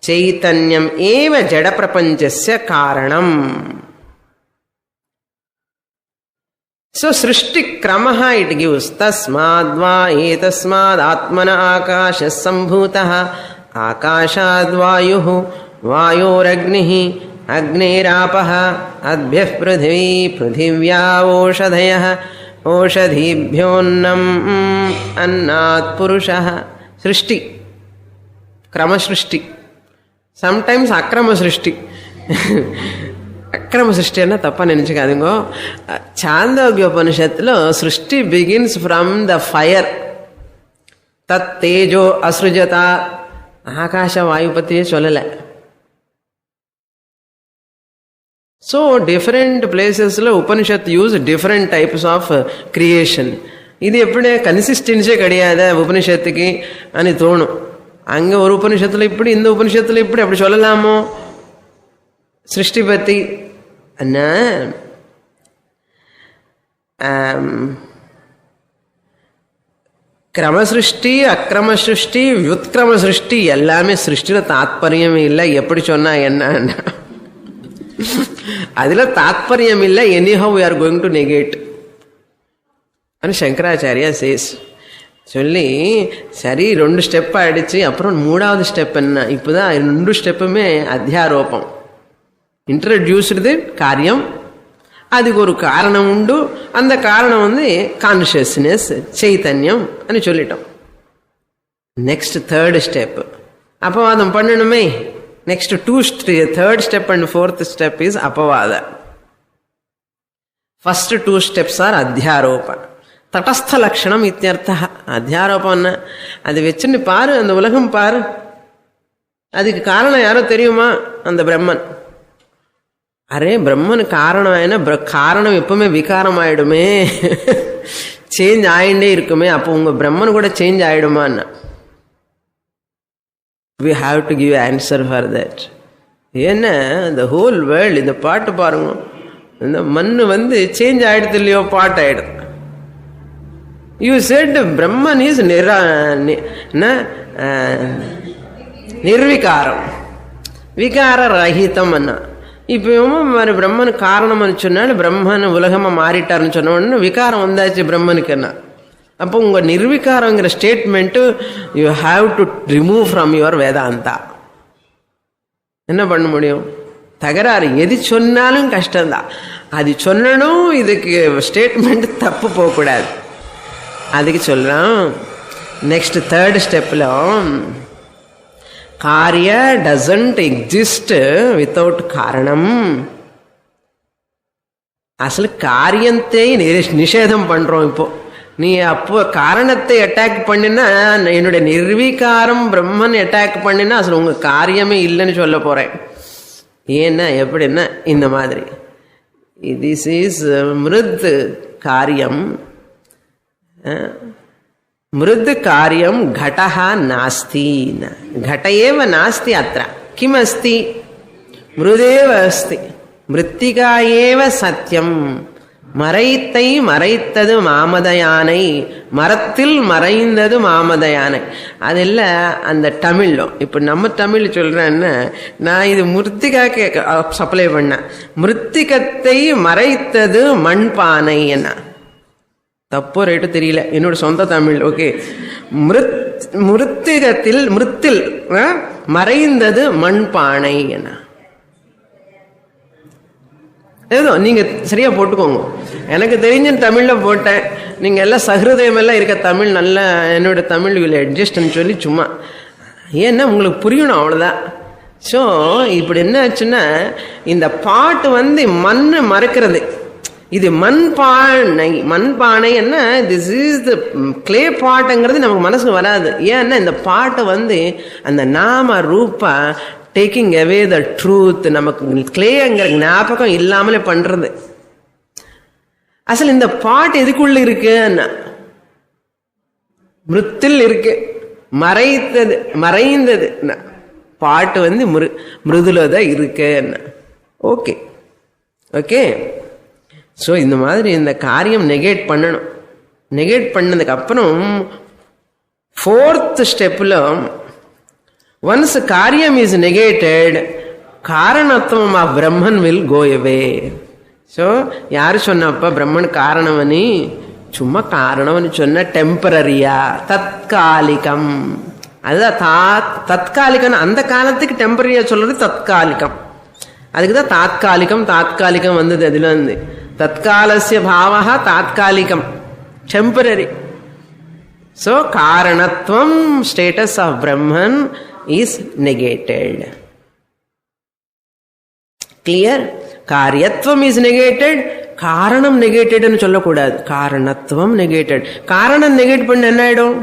A: Chaitanyam eva jada prapanchasya karanam. So Srishti kramaha it gives. Tasmad va etasmad atmana akasha sambhutaha akashad vayuhu vayoragnihi agnirapaha adbhyah prithvi prithivya oshadhayah oshadhibhyonnam annat purushaha. Srishti, krama srishti. Sometimes akrama srishti. అక్రమ సృష్టి అన్న తప్ప నెనచుకాదుగో. ఛాందోగ్యోపనిషత్తులో సృష్టి begins from the fire. తత్ తేజో అసృజత. ఆకాశ వాయుపతియే சொல்லல. So different ప్లేసెస్లో Upanishad use different types of creation. இது எப்படி கன்சிஸ்டன்ஸே கிடையாது உபனிஷத்துக்கு అని தோணும். அங்கே ஒரு உபனிஷத்தில் இப்படி, இந்த உபனிஷத்தில் இப்படி, அப்படி சொல்லலாமோ? சிருஷ்டி பற்றி அண்ணா கிரம சிருஷ்டி, அக்கிரம சிருஷ்டி, வியுத்கிரம சிருஷ்டி எல்லாமே சிருஷ்டியில் தாத்பரியம் இல்லை. எப்படி சொன்னா என்ன, அதில் தாத்பரியம் இல்லை. Anyhow we are going to negate అని శంకరాచార్య సేస్ சொல்லி, சரி 2 ஸ்டெப் ஆயிடுச்சு, அப்புறம் 3வது ஸ்டெப் என்ன? இப்போதான் 2 ஸ்டெப்புமே அத்தியாரோபம். இன்ட்ரடியூஸ்டு காரியம், அதுக்கு ஒரு காரணம் உண்டு. அந்த காரணம் கான்ஷியஸ்னஸ், சைத்தன்யம் అని சொல்லிட்டோம். நெக்ஸ்ட் 3rd ஸ்டெப் அப்பவாதம் பண்ணணுமே. Next 3rd step and 4th step is அப்பவாத. ஃபர்ஸ்ட் 2 ஸ்டெப்ஸ் ஆர் அத்தியாரோப. தடஸ்த லட்சணம் இத்தியர்த்த. அத்தியாரோபம் அது வச்சுன்னு பாரு, அந்த உலகம் பாரு, அதுக்கு காரணம் யாரோ தெரியுமா? அந்த பிரம்மன். அரே பிரம்மன் காரணம் என்ன? காரணம் எப்பவுமே விகாரம் ஆயிடுமே, சேஞ்ச் ஆயிண்டே இருக்குமே. அப்போ உங்க பிரம்மன் கூட change ஆயிடுமான்னா we have to give answer for that. ஏன்னா the whole world, இந்த பாட்டு பாருங்க, இந்த மண்ணு சேஞ்ச் ஆயிடுது இல்லையோ, பாட்டு ஆயிடுது. You said Brahman is நிர்விகாரம், விகார ரஹிதம் அண்ணா. இப்பவும் பிரம்மன் காரணம் சொன்னாலும் பிரம்மன் உலகமா மாறிட்டாருன்னு சொன்ன உடனே விகாரம் வந்தாச்சு பிரம்மனுக்கு என்ன. அப்போ உங்க நிர்விகாரங்கிற statement you have to remove from your Vedanta. என்ன பண்ண முடியும்? தகராறு. எது சொன்னாலும் கஷ்டம்தான். அது சொல்லணும், இதுக்கு ஸ்டேட்மெண்ட் தப்பு போகக்கூடாது. அதுக்கு சொல்றோம் நெக்ஸ்ட் 3rd ஸ்டெப்ல காரிய டசன்ட் எக்ஸிஸ்ட் வித்தவுட் காரணம். அசல் காரியத்தை நிஷேதம் பண்றோம். இப்போ நீ அப்போ காரணத்தை அட்டாக் பண்ணினா, என்னுடைய நிர்வீகாரம் பிரம்மன் அட்டாக் பண்ணினா அசல் உங்க காரியமே இல்லைன்னு சொல்ல போறேன். ஏன்னா எப்படின்னா இந்த மாதிரி, திஸ் இஸ் மிருத் காரியம். மிருத் காரியம் घटः नास्ति. घट एव नास्ति अत्र. किम् अस्ति? மிருதேவ अस्ति. மிருத்திகா ஏவ சத்தியம். மறைத்தை மறைத்தது மாமதயானை, மரத்தில் மறைந்தது மாமதயானை. அதில் அந்த தமிழ்ல, இப்போ நம்ம தமிழ் சொல்றேன்னா, நான் இது மிருத்திகாக்கு சப்ளை பண்ணேன். மிருத்திகத்தை மறைத்தது மண்பானை. என்ன தப்போ ரைட்டு தெரியல, என்னோட சொந்த தமிழ். ஓகே, மிருத்திகத்தில் மிருத்தில் மறைந்தது மண்பானை. என்ன ஏதோ நீங்க சரியா போட்டுக்கோங்க. எனக்கு தெரிஞ்ச தமிழ்ல போட்டேன். நீங்க எல்லாம் சஹிருதயம் எல்லாம் இருக்க தமிழ் நல்ல, என்னோட தமிழ் வில் அட்ஜஸ்ட்னு சொல்லி சும்மா, ஏன்னா உங்களுக்கு புரியணும், அவ்வளவுதான். ஸோ இப்படி என்ன ஆச்சுன்னா, இந்த பாட்டு மண்ணு மறைக்கிறது. இது மண்பானை. மண்பானை என்ன, திஸ் இஸ் த கிளே பாட்டுங்கிறது நமக்கு மனசுக்கு வராது. ஏன்னா இந்த பாட்டை அந்த நாம ரூபா டேக்கிங் அவே த ட்ரூத், நமக்கு கிளேங்கிற ஞாபகம் இல்லாமலே பண்றது. அசல் இந்த பாட்டு எதுக்குள்ள இருக்குன்னா, மிருத்தில் இருக்கு, மறைத்தது மறைந்தது. பாட்டு மிருதுலதான் இருக்கு. Okay okay. ஸோ இந்த மாதிரி இந்த காரியம் நெகேட் பண்ணணும். நெகேட் பண்ணதுக்கு அப்புறம் 4th steplo, once karyam is negated, karanatvam of Brahman will go away. So, yaru sonnappa Brahman karanamani, chumma karanamani sonna temporary-ya, tatkalikam. அதுதான் தற்காலிகம். அந்த காலத்துக்கு டெம்பரரியா சொல்றது தற்காலிகம். அதுக்கு தான் தாத்காலிகம் வந்தது. அதுல வந்து தற்காலஸ்ய பாவः தாத்காலிகம், டெம்பரரி. ஸோ காரணத்துவம், status of Brahman is negated. Clear? காரியத்துவம் இஸ் நெகேட்டட், காரணம் நெகேட்டட்னு சொல்லக்கூடாது. காரணத்துவம் நெகேட்டட். காரணம் நெகேட் பண்ண என்ன ஆயிடும்?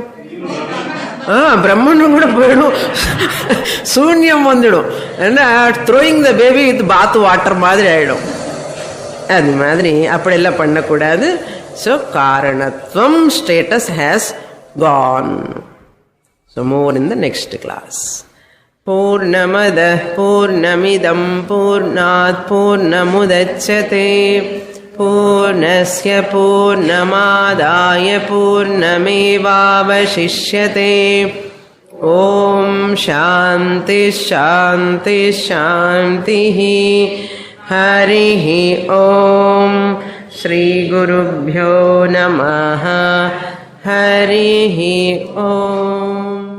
A: பிரம்மனும் கூட போயிடும், சூன்யம் வந்துடும். ஏன்னா throwing the baby with bath water மாதிரி ஆயிடும். அது மாதிரி அப்படியெல்லாம் பண்ணக்கூடாது. ஸோ காரணத்துவம் status has gone. So more in the next class. பூர்ணமத பூர்ணமிதம் பூர்ணாத் பூர்ணமுதச்யதே பூர்ணஸ்ய பூர்ணமாதாய பூர்ணமேவாவசிஷ்யதே. ஓம் சாந்தி சாந்தி சாந்தி. ஹரிஹி ஓம். ஸ்ரீ குருப்யோ நமः. ஹரிஹி ஓம்.